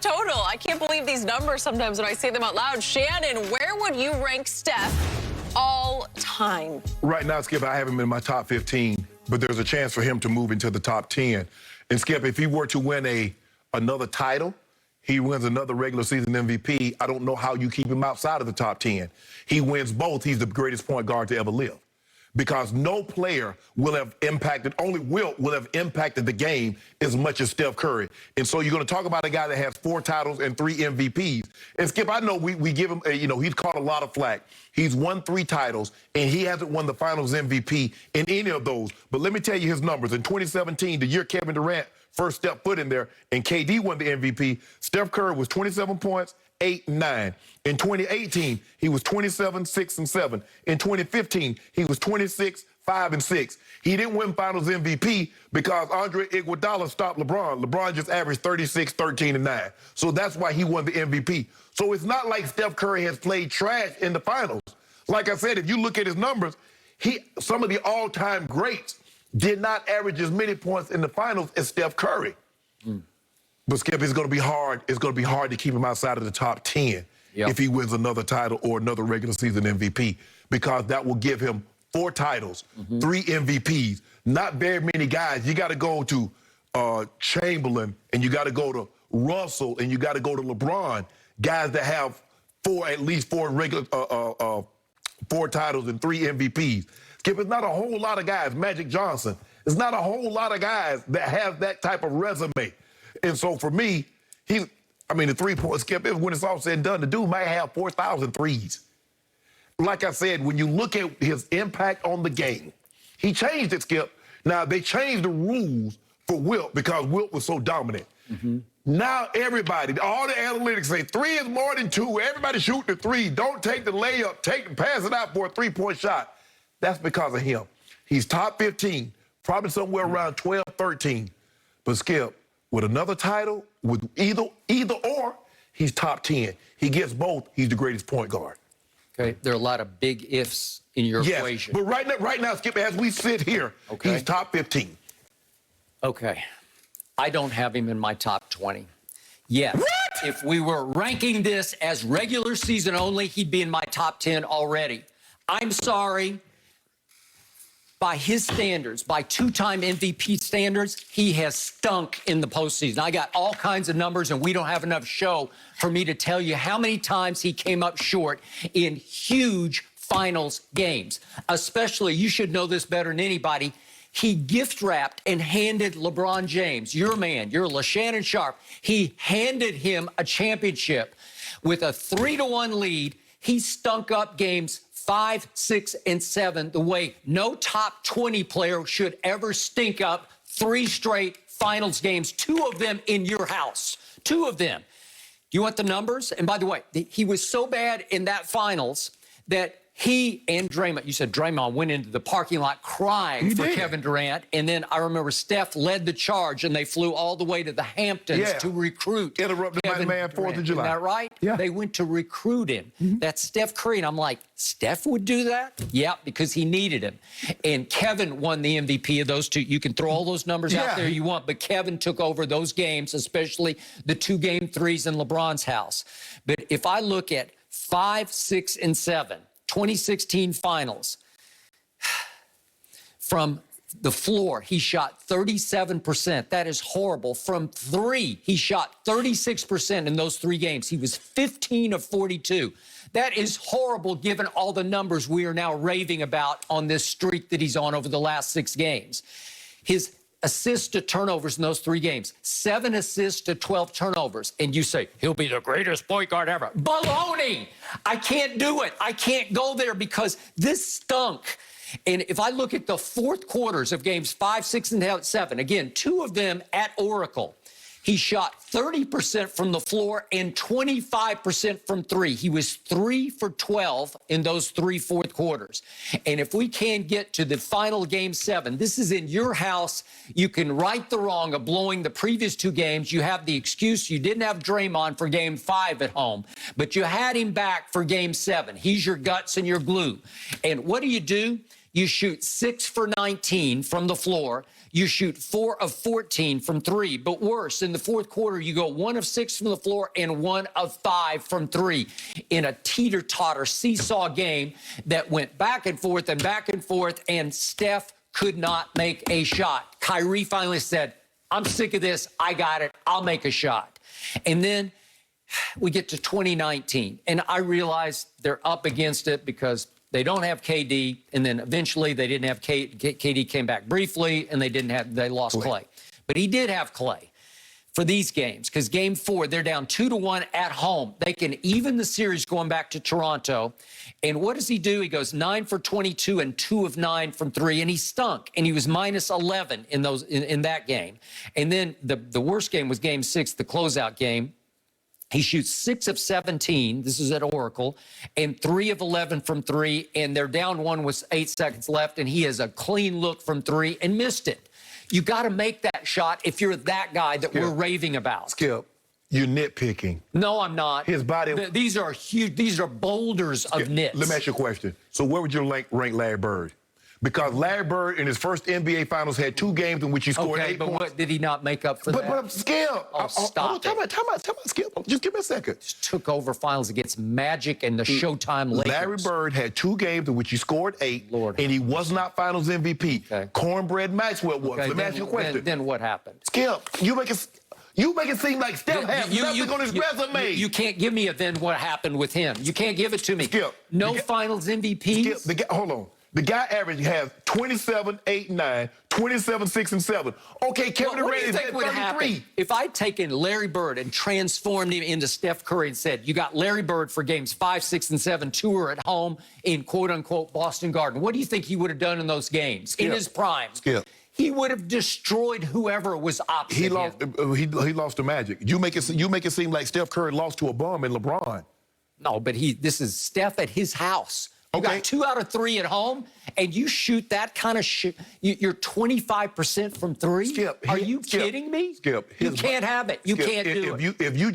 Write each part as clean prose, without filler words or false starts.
total. I can't believe these numbers sometimes when I say them out loud. Shannon, where would you rank Steph all time? Right now, Skip, I have him in my top 15, but there's a chance for him to move into the top 10. And Skip, if he were to win another title, he wins another regular season MVP, I don't know how you keep him outside of the top 10. He wins both. He's the greatest point guard to ever live. Because no player will have impacted, only Wilt will have impacted the game as much as Steph Curry. And so you're going to talk about a guy that has 4 titles and 3 MVPs. And Skip, I know we give him, he's caught a lot of flack. He's won 3 titles, and he hasn't won the Finals MVP in any of those. But let me tell you his numbers. In 2017, the year Kevin Durant first stepped foot in there, and KD won the MVP, Steph Curry was 27 points, 8 and 9. In 2018, he was 27, 6 and 7. In 2015, he was 26, 5 and 6. He didn't win Finals MVP because Andre Iguodala stopped LeBron. LeBron just averaged 36, 13 and 9. So that's why he won the MVP. So it's not like Steph Curry has played trash in the Finals. Like I said, if you look at his numbers, some of the all-time greats did not average as many points in the Finals as Steph Curry. But Skip, it's going to be hard. It's going to be hard to keep him outside of the top 10 if he wins another title or another regular season MVP, because that will give him 4 titles, 3 MVPs. Not very many guys. You got to go to Chamberlain, and you got to go to Russell, and you got to go to LeBron. Guys that have at least 4 titles and 3 MVPs. Skip, it's not a whole lot of guys. Magic Johnson. It's not a whole lot of guys that have that type of resume. And so for me, the 3-point Skip, when it's all said and done, the dude might have 4,000 threes. Like I said, when you look at his impact on the game, he changed it, Skip. Now, they changed the rules for Wilt because Wilt was so dominant. Now everybody, all the analytics say 3 is more than 2. Everybody shoot the 3. Don't take the layup. Pass it out for a 3-point shot. That's because of him. He's top 15, probably somewhere around 12, 13. But Skip, with another title, with either or, he's top 10. He gets both. He's the greatest point guard. Okay, there are a lot of big ifs in your equation. But right now, Skip, as we sit here, he's top 15. Okay. I don't have him in my top 20. Yes. What? If we were ranking this as regular season only, he'd be in my top 10 already. I'm sorry. By his standards, by 2-time MVP standards, he has stunk in the postseason. I got all kinds of numbers, and we don't have enough show for me to tell you how many times he came up short in huge finals games. Especially, you should know this better than anybody, he gift-wrapped and handed LeBron James, your man, your LaShannon Sharp, he handed him a championship with a 3-1 lead. He stunk up games 5, 6, and 7, the way no top 20 player should ever stink up 3 straight finals games, 2 of them in your house, 2 of them. Do you want the numbers? And by the way, he was so bad in that finals that he and Draymond, you said Draymond went into the parking lot crying for Kevin Durant. And then I remember Steph led the charge, and they flew all the way to the Hamptons to recruit Interrupted my man 4th of July. Isn't that right? Yeah. They went to recruit him. That's Steph Curry. And I'm like, Steph would do that? Yeah, because he needed him. And Kevin won the MVP of those 2. You can throw all those numbers out there you want, but Kevin took over those games, especially the 2 game 3s in LeBron's house. But if I look at 5, 6, and 7, 2016 finals, from the floor, he shot 37%. That is horrible. From 3, he shot 36% in those 3 games. He was 15 of 42. That is horrible given all the numbers we are now raving about on this streak that he's on over the last 6 games. His assists to turnovers in those 3 games, 7 assists to 12 turnovers. And you say, he'll be the greatest point guard ever. Baloney! I can't do it. I can't go there because this stunk. And if I look at the 4th quarters of games 5, 6, and 7, again, 2 of them at Oracle, he shot 30% from the floor and 25% from 3. He was 3 for 12 in those 3 fourth quarters. And if we can get to the final game 7, this is in your house. You can right the wrong of blowing the previous 2 games. You have the excuse you didn't have Draymond for game 5 at home, but you had him back for game 7. He's your guts and your glue. And what do? You shoot 6 for 19 from the floor. You shoot 4 of 14 from 3. But worse, in the fourth quarter, you go 1 of 6 from the floor and 1 of 5 from 3 in a teeter-totter seesaw game that went back and forth, and Steph could not make a shot. Kyrie finally said, I'm sick of this. I got it. I'll make a shot. And then we get to 2019, and I realize they're up against it because they don't have KD, and then eventually they didn't have KD came back briefly, and they lost Clay. But he did have Clay for these games, because game 4, they're down 2-1 at home. They can even the series going back to Toronto. And what does he do? He goes 9 for 22 and 2 of 9 from 3, and he stunk. And he was minus 11 in that game. And then the worst game was game 6, the closeout game. He shoots 6 of 17, this is at Oracle, and 3 of 11 from 3, and they're down 1 with 8 seconds left, and he has a clean look from 3 and missed it. You got to make that shot if you're that guy that we're raving about. Skip, you're nitpicking. No, I'm not. His body... These are huge, these are boulders of nits. Let me ask you a question. So where would you rank Larry Bird? Because Larry Bird in his first NBA Finals had 2 games in which he scored 8 points. What did he not make up for that? But Skip. Oh, stop it. Time out, Skip. Just give me a second. Just took over Finals against Magic and the Showtime Lakers. Larry Bird had 2 games in which he scored 8, and he was not Finals MVP. Okay. Cornbread Maxwell was. Let me ask you a question. Then what happened? Skip, you make it seem like Steph has nothing on his resume. You can't give me a then what happened with him. You can't give it to me. Skip. No Finals MVPs? Skip, hold on. The guy average has 27, 8, 9, 27, 6, and 7. Okay, Kevin Durant is at 33. If I'd taken Larry Bird and transformed him into Steph Curry and said, you got Larry Bird for games 5, 6, and 7, 2 are at home in quote-unquote Boston Garden, what do you think he would have done in those games? Skip. In his prime? Skip. He would have destroyed whoever was opposite him. He lost to Magic. You make it seem like Steph Curry lost to a bum in LeBron. No, but this is Steph at his house. You got 2 out of 3 at home, and you shoot that kind of shit. You're 25% from 3. Skip, are you kidding me? Skip, you can't have it. You can't do it. If you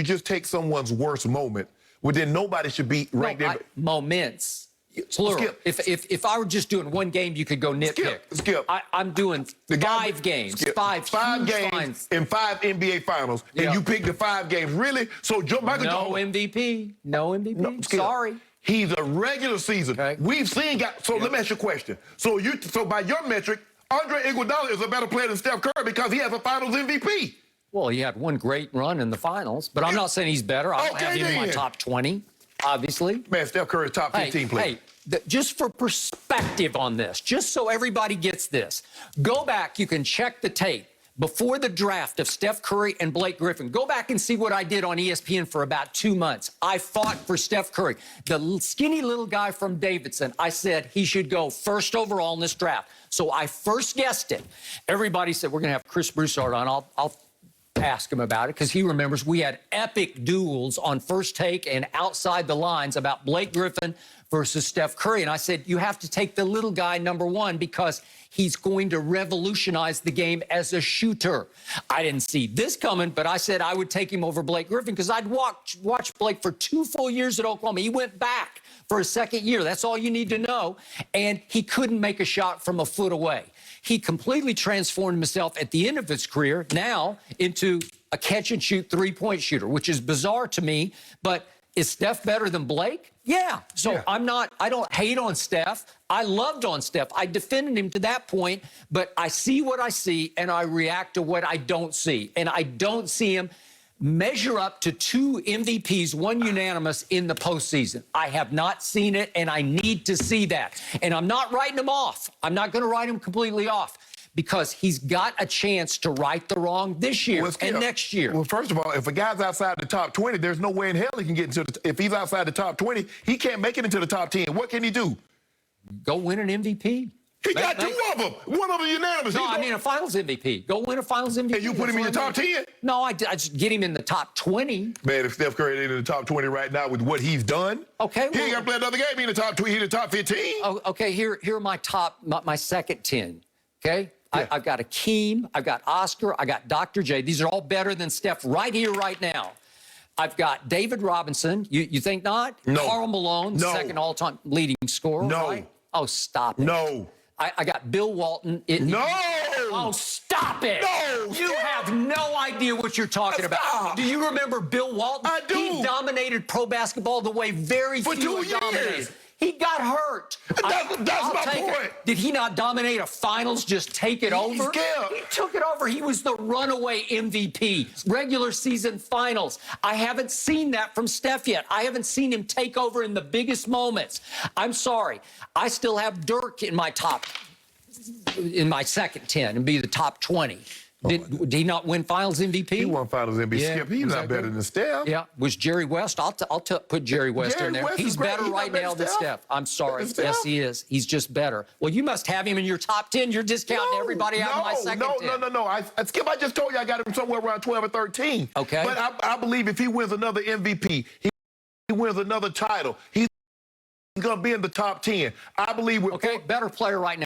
just take someone's worst moment, well, then nobody should be ranked in. Moments. Plural. Skip. If I were just doing 1 game, you could go nitpick. Skip. I'm doing 5 games. Skip. 5 games in 5 NBA Finals, and you picked the 5 games. Really? So Michael Jordan. MVP. No MVP. No, sorry. He's a regular season. Okay. We've seen guys. So let me ask you a question. So by your metric, Andre Iguodala is a better player than Steph Curry because he has a Finals MVP. Well, he had 1 great run in the Finals, but I'm not saying he's better. I don't have him in my top 20, obviously. Man, Steph Curry is top 15 player. Just for perspective on this, just so everybody gets this, go back. You can check the tape. Before the draft of Steph Curry and Blake Griffin, go back and see what I did on ESPN for about 2 months. I fought for Steph Curry, the skinny little guy from Davidson. I said he should go 1st overall in this draft. So I first guessed it. Everybody said, we're going to have Chris Broussard on. I'll ask him about it because he remembers we had epic duels on First Take and Outside the Lines about Blake Griffin versus Steph Curry. And I said, you have to take the little guy, number 1, because he's going to revolutionize the game as a shooter. I didn't see this coming, but I said I would take him over Blake Griffin because I'd watched Blake for 2 full years at Oklahoma. He went back for a 2nd year. That's all you need to know. And he couldn't make a shot from a foot away. He completely transformed himself at the end of his career now into a catch-and-shoot 3-point shooter, which is bizarre to me, but is Steph better than Blake? Yeah. So I don't hate on Steph. I loved on Steph. I defended him to that point, but I see what I see, and I react to what I don't see. And I don't see him measure up to 2 MVPs, 1 unanimous in the postseason. I have not seen it, and I need to see that. And I'm not writing him off. I'm not going to write him completely off because he's got a chance to right the wrong this year and next year. Well, first of all, if a guy's outside the top 20, there's no way in hell he can get into if he's outside the top 20, he can't make it into the top 10. What can he do? Go win an MVP. He got 2 of them. One of them unanimous. No, I mean a Finals MVP. Go win a Finals MVP. And you put him in your top 10? No, I just get him in the top 20. Man, if Steph Curry ain't in the top 20 right now with what he's done, he ain't got to play another game. He in the top 20. He in the top 15. Oh, okay, here are my second 10. Okay, yeah. I've got Akeem, I've got Oscar, I got Dr. J. These are all better than Steph right here, right now. I've got David Robinson. You think not? No. Karl Malone, no. 2nd all-time leading scorer. No. Right? Oh, stop it. No. I got Bill Walton. No. Oh, stop it. No. You have no idea what you're talking about. Do you remember Bill Walton? I do. He dominated pro basketball the way very For few 2 years. dominated. He got hurt. That's my point. Did he not dominate a finals, just take it over? Yeah. He took it over. He was the runaway MVP, regular season finals. I haven't seen that from Steph yet. I haven't seen him take over in the biggest moments. I'm sorry. I still have Dirk in my second 10 and be the top 20. Did he not win Finals MVP? He won Finals MVP. Yeah. Skip, he's not better than Steph. Yeah. Was Jerry West? I'll put Jerry West Jerry in there. West is He's great. better He's right not better now than than Steph. I'm sorry. Better than Yes, Steph? he is. He's just better. Well, you must have him in your top 10. You're discounting everybody out of my second 10. No. Skip, I just told you I got him somewhere around 12 or 13. Okay. But I believe if he wins another MVP, he wins another title, he's going to be in the top 10. I believe with Okay, better player right now.